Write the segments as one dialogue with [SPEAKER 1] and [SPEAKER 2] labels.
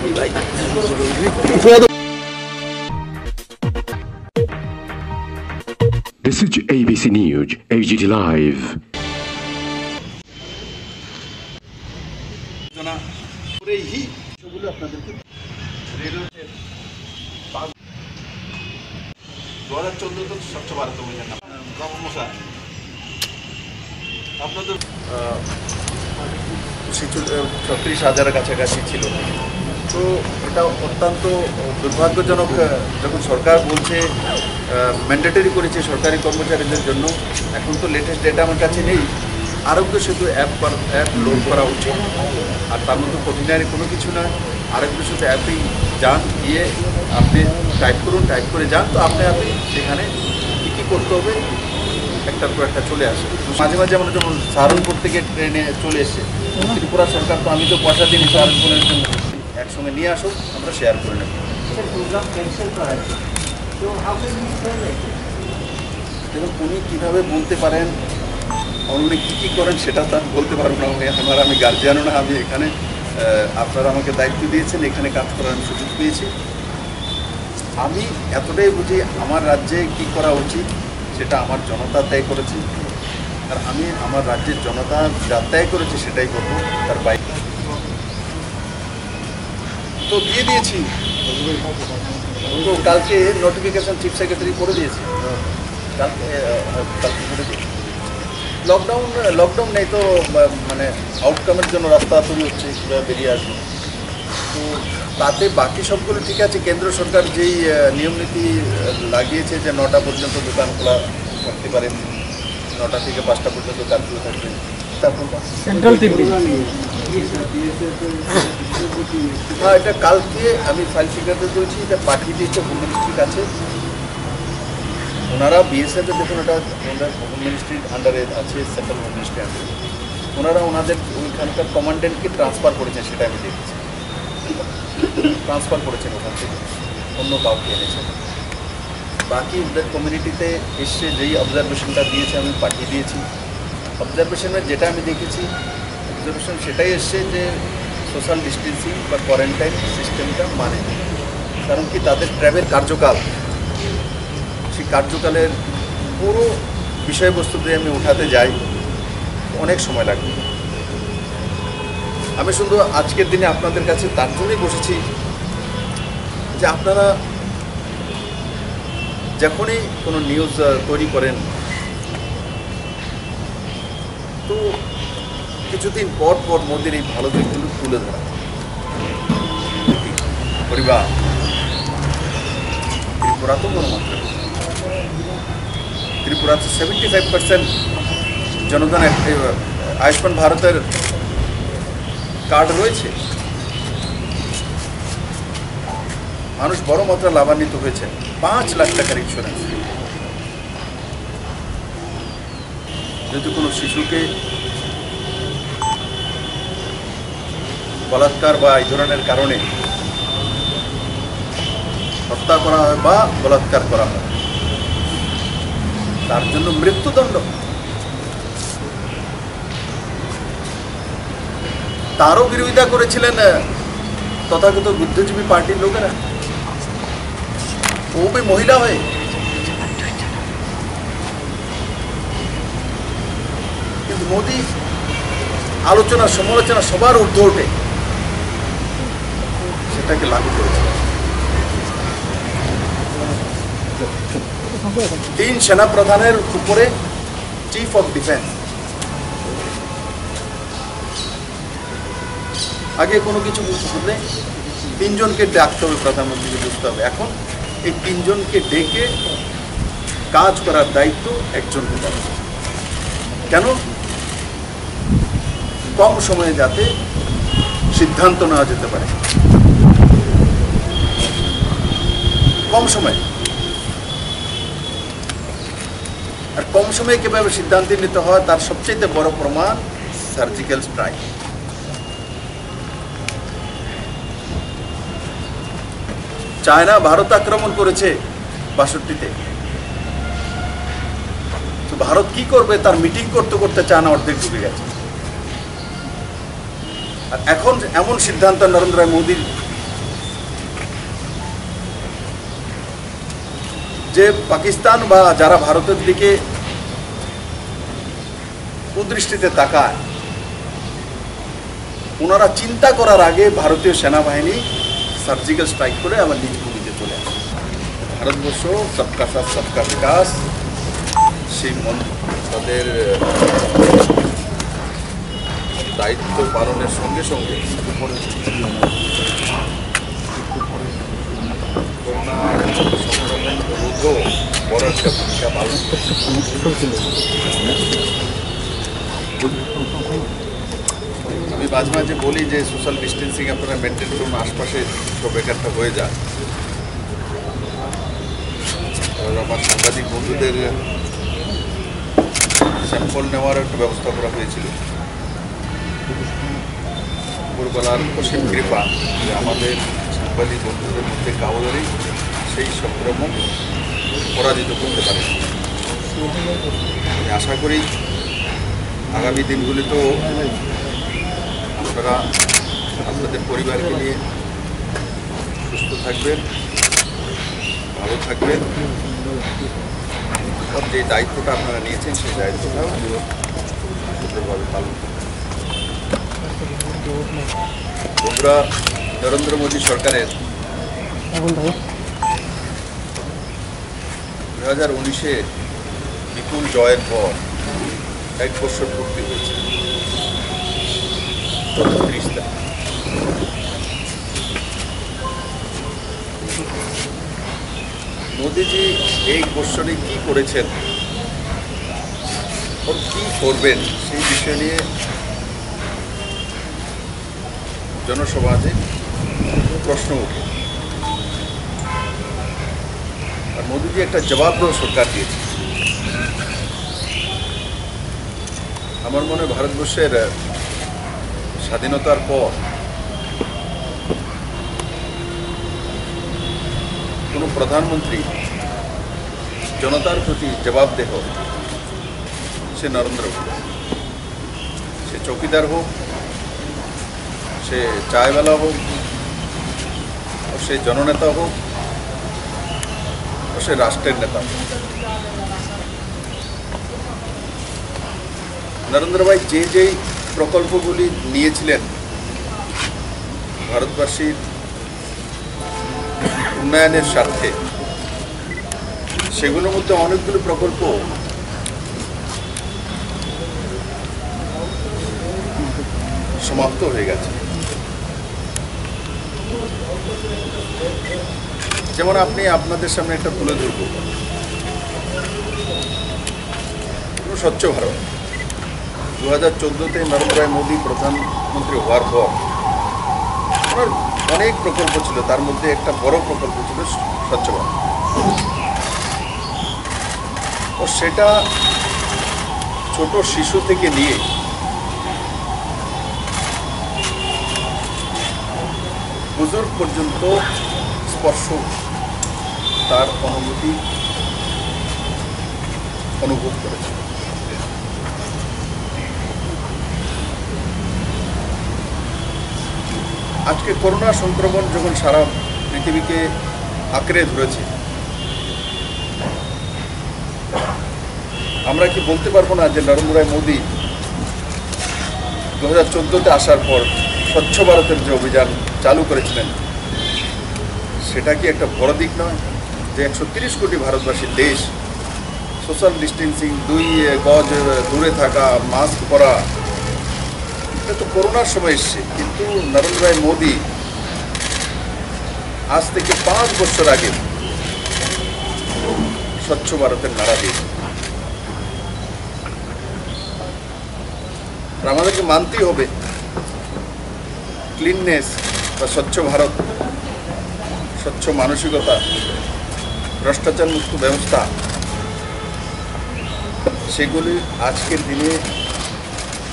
[SPEAKER 1] This is ABC News, AGT Live.
[SPEAKER 2] স্বচ্ছ ভারত অভিযান আপনাদের 36,000 কাছাকাছি ছিল। তো এটা অত্যন্ত দুর্ভাগ্যজনক যখন সরকার বলছে ম্যান্ডেটরি করেছে সরকারি কর্মচারীদের জন্য। এখন তো লেটেস্ট ডেটা আমার কাছে নেই। আরোগ্য সেতু অ্যাপ লোড করা উচিত, আর তার মধ্যে কঠিনারি কোনো কিছু না। আরোগ্য সেতু অ্যাপেই যান, গিয়ে আপনি টাইপ করুন, টাইপ করে যান, তো আপনি সেখানে কী করতে হবে একটার পর একটা চলে আসে। মাঝে মাঝে আমরা যেমন সাহারনপুর থেকে ট্রেনে চলে এসছে, ত্রিপুরা সরকার তো আমি তো পয়সা দিই সাহারনপুরের জন্য, একসঙ্গে নিয়ে আসুক, আমরা শেয়ার করে নেব। দেখুন উনি কীভাবে বলতে পারেন, উনি কী করেন সেটা তো আমি বলতে পারবো না। আমি গার্জিয়ানও না, আমি এখানে আপনারা আমাকে দায়িত্ব দিয়েছেন, এখানে কাজ করার আমি সুযোগ পেয়েছি। আমি এতটাই বুঝি আমার রাজ্যে কী করা উচিত সেটা আমার জনতা তয় করেছে, আর আমি আমার রাজ্যের জনতা যা তয় করেছে সেটাই করবো। তার বাইরে তো দিয়ে দিয়েছি, তো কালকে নোটিফিকেশন চিফ সেক্রেটারি করে দিয়েছে, কালকে করে দিয়েছি। লকডাউন নেই তো, মানে আউটকামের জন্য রাস্তা তৈরি হচ্ছে, কীভাবে বেরিয়ে আসবে। তো তাতে বাকি সবগুলো ঠিক আছে। কেন্দ্র সরকার যেই নিয়মনীতি লাগিয়েছে যে 9টা পর্যন্ত দোকান খোলা থাকতে পারে, 9টা থেকে 5টা পর্যন্ত কার্ফিউ থাকবে। হ্যাঁ, এটা কালকে আমি ফাইল ফিগারতে করেছি, এটা পাঠিয়ে দিয়েছে হোম মিনিস্ট্রির কাছে। ওনারা বিএসএফে দেখুন, এটা ওনার হোম মিনিস্ট্রির আন্ডারে আছে, সেন্ট্রাল হোম মিনিস্ট্রির আন্ডারে। ওনারা ওনাদের ওইখানকার কমান্ডেন্টকে ট্রান্সফার করেছেন, সেটা আমি দেখেছি। ট্রান্সফার করেছেন ওখান থেকে, অন্য কাউকে এনেছেন। বাকি ওদের কমিউনিটিতে এসে যেই অবজারভেশনটা দিয়েছে আমি পাঠিয়ে দিয়েছি। অবজারভেশনের যেটা আমি দেখেছি, অবজারভেশন সেটাই এসছে যে সোশ্যাল ডিস্টেন্সিং বা কোয়ারেন্টাইন সিস্টেমটা মানে, কারণ কি তাদের ট্র্যাভেল কার্যকাল, সেই কার্যকালের পুরো বিষয়বস্তু দিয়ে আমি উঠাতে যাই, অনেক সময় লাগবে। আমি শুধু আজকের দিনে আপনাদের কাছে তার জন্যই বসেছি যে আপনারা যখনই কোনো নিউজ তৈরি করেন, তো কিছুদিন পর পর মোদির এই ভালো দিকগুলো তুলে ধরা। পরিবার ত্রিপুরা তো গণমাত্রা, ত্রিপুরাতে 75% জনগণ আয়ুষ্মান ভারতের কার্ড রয়েছে। মানুষ বড় মাত্রা লাভান্বিত হয়েছে। 5 লাখ টাকার ইন্স্যুরেন্স। যদি কোনো শিশুকে বলাৎকার বা এই ধরনের কারণে হত্যা করা হয় বা বলাৎকার করা হয়, তার জন্য মৃত্যুদণ্ড, তারও বিরোধিতা করেছিলেন তথাগত বুদ্ধিজীবী পার্টির লোকেরা। ও भी মহিলা হয়ে। কিন্তু মোদি আলোচনা সমালোচনা সবার ঊর্ধ্বে ওঠে, সেটাকে লাগু করেছে। 3 সেনা প্রধানের উপরে চিফ অফ ডিফেন্স। আগে কোনো কিছু বুঝলে 3 জনকে ডাকতে হবে, প্রধানমন্ত্রীকে বুঝতে হবে। এখন এই 3 জনকে ডেকে কাজ করার দায়িত্ব একজনকে দেওয়া। কেন? কম সময়ে যাতে সিদ্ধান্ত নেওয়া যেতে পারে, কম সময়। আর কম সময়ে কীভাবে সিদ্ধান্ত নিতে হয় তার সবচেয়ে বড় প্রমাণ সার্জিক্যাল স্ট্রাইক। চায়না ভারত আক্রমণ করেছে 62-তে, তো ভারত কি করবে তার মিটিং করতে করতে চায়না অর্ধেক ঢুকে গেছে। আর এখন এমন সিদ্ধান্ত নরেন্দ্র মোদীর যে পাকিস্তান বা যারা ভারতের দিকে কুদৃষ্টিতে তাকায়, ওনারা চিন্তা করার আগে ভারতীয় সেনাবাহিনী সার্জিক্যাল স্ট্রাইক করে আমার নিজ ভূমিতে চলে আসে। ভারতবর্ষ সবকা সাথ সবকা বিকাশ, সেই তাদের দায়িত্ব পালনের সঙ্গে সঙ্গে করোনা সংক্রমণ রোধও বড় একটা ভূমিকা পালন করছে। আমি মাঝে মাঝে বলি যে সোশ্যাল ডিস্টেন্সিং আপনারা মেনটেন করুন, আশপাশে সব বেকারটা হয়ে যায়। আমার সাংবাদিক বন্ধুদের স্যাম্পল নেওয়ার একটা ব্যবস্থা করা হয়েছিল। উপরবেলার অসীম কৃপা যে আমাদের সাংবাদিক বন্ধুদের মধ্যে কাউরেই সেই সংক্রমণ পরাজিত করতে পারে। আমি আশা করি আগামী দিনগুলিতেও আপনারা আপনাদের পরিবারকে নিয়ে সুস্থ থাকবেন, ভালো থাকবেন, যে দায়িত্বটা আপনারা নিয়েছেন সেই দায়িত্বটাও সুন্দরভাবে পালন করবেন। বন্ধুরা, নরেন্দ্র মোদী সরকারের 2019-এ বিপুল জয়ের পর 1 বছর পূর্তি হয়েছে 30 তারিখ। মোদীজি এই বছরে কি করেছেন, কি করবেন, সেই বিষয় নিয়ে জনসমাজে প্রশ্ন ওঠে। আর মোদীজি একটা জবাবদেহ সরকার দিয়েছে। আমার মনে হয় ভারতবর্ষের স্বাধীনতার পর কোনো প্রধানমন্ত্রী জনতার প্রতি জবাবদেহ সে নরেন্দ্র মোদী। সে চৌকিদার হোক, সে চায়ওয়ালা হোক, সে জননেতা হোক, সে রাষ্ট্রের নেতা হোক, নরেন্দ্র ভাই যেই প্রকল্পগুলি নিয়েছিলেন ভারতবাসীর উন্নয়নের স্বার্থে, সেগুলোর মধ্যে অনেকগুলো প্রকল্প সমাপ্ত হয়ে গেছে। যেমন আপনাদের সামনে একটা তুলে ধরব, স্বচ্ছ ভারত 2014-তে নরেন্দ্র মোদী প্রধানমন্ত্রী হওয়ার পর ওনার অনেক প্রকল্প ছিল, তার মধ্যে একটা বড় প্রকল্প ছিল স্বচ্ছ ভারত। ও সেটা ছোট শিশু থেকে নিয়ে বুজুর্গ পর্যন্ত স্পর্শ তার অনুভূতি অনুভব করেছে। আজকে করোনা সংক্রমণ যখন সারা পৃথিবীকে আঁকড়ে ধরেছে, আমরা কি বলতে পারবো না যে নরেন্দ্র মোদী 2014-তে আসার পর স্বচ্ছ ভারতের যে অভিযান চালু করেছিলেন, সেটা কি একটা বড় দিক নয়? যে 130 কোটি ভারতবাসীর দেশ, সোশ্যাল ডিস্টেন্সিং, 2 গজ দূরে থাকা, মাস্ক পরা, এটা তো করোনার সময় এসছে। কিন্তু নরেন্দ্র মোদী আজ থেকে 5 বছর আগে স্বচ্ছ ভারতের নারা দিয়েছে। আমাদেরকে মানতেই হবে ক্লিননেস বা স্বচ্ছ ভারত, স্বচ্ছ মানসিকতা, ভ্রষ্টাচার মুক্ত ব্যবস্থা, সেগুলি আজকের দিনে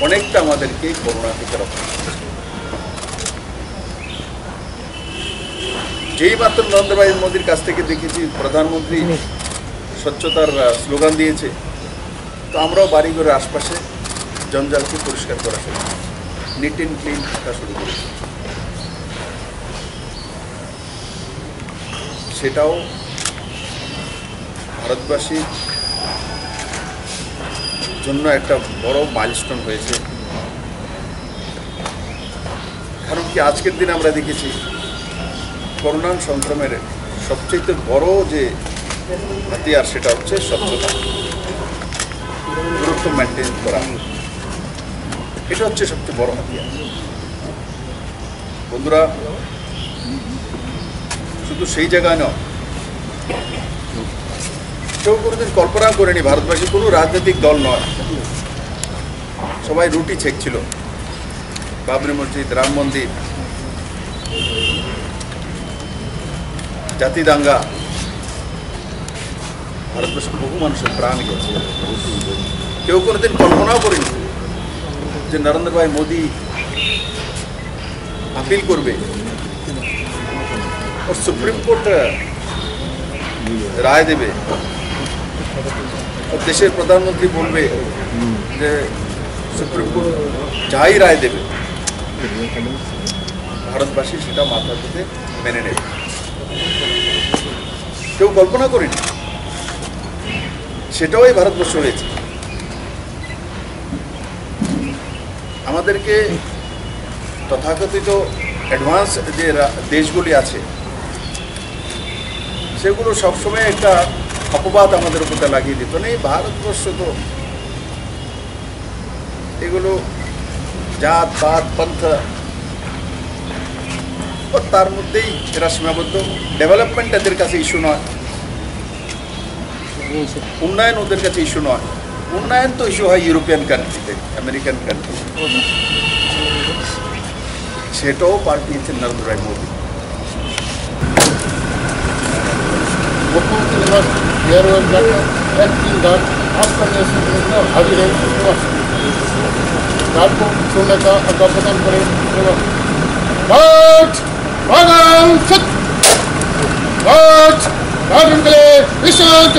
[SPEAKER 2] অনেকটা আমাদেরকে করোনা থেকে রক্ষা করছে। যেই মাত্র নরেন্দ্র মোদীর কাছ থেকে দেখেছি প্রধানমন্ত্রী স্বচ্ছতার স্লোগান দিয়েছে, তো আমরাও বাড়িঘরের আশপাশে জঞ্জালকে পরিষ্কার করা শুরু, নিট অ্যান্ড ক্লিন থাকা শুরু করেছি। সেটাও ভারতবাসীর জন্য একটা বড় মাইলস্টোন হয়েছে। কারণ কি আজকের দিনে আমরা দেখেছি করোনা সংক্রমণের সবচেয়ে বড় যে হাতিয়ার সেটা হচ্ছে স্বচ্ছতা, দূরত্ব মেনটেন করা, এটা হচ্ছে সবচেয়ে বড় হাতিয়ার। বন্ধুরা, শুধু সেই জায়গায় নয়, কেউ কোনোদিন কল্পনা করেনি ভারতবাসী কোনো রাজনৈতিক দল নয়, সবাই রুটি ছেঁকছিল। বাবরি মসজিদ, রাম মন্দির, জাতি দাঙ্গা, ভারতবর্ষের বহু মানুষের প্রাণ গেছে। কেউ কোনোদিন কল্পনাও করেনি যে নরেন্দ্র ভাই মোদী আপিল করবে, और सुप्रीम कोर्ट राय देवे और देशेर प्रधानमंत्री बोलबे जे सुप्रीम कोर्ट যাই রায় দেবে ভারতবাসী সেটা মাথা পেতে মেনে নেবে। কেউ কল্পনা করেনি, সেটাও এই ভারতবর্ষ হয়েছে। আমাদেরকে তথাকথিত অ্যাডভান্স যে দেশগুলি আছে সেগুলো সবসময় একটা অপবাদ আমাদের উপর লাগিয়ে দিত, নেই ভারতবর্ষ তো এগুলো জাত পাত পন্থা, ও তার মধ্যেই এরা সীমাবদ্ধ। ডেভেলপমেন্ট এদের কাছে ইস্যু নয়, উন্নয়ন ওদের কাছে ইস্যু নয়। উন্নয়ন তো ইস্যু হয় ইউরোপিয়ান কান্ট্রিতে, আমেরিকান কান্ট্রি, সেটাও পাল্টিয়েছে নরেন্দ্র ভাই মোদী।
[SPEAKER 3] मुख्यमंत्री निवास एयरवेज एक्टिंग गार्ड आपका हाजिर है गार्ड को छोड़ने का अथवा प्रदान करें। गार्ड के लिए विश्रांत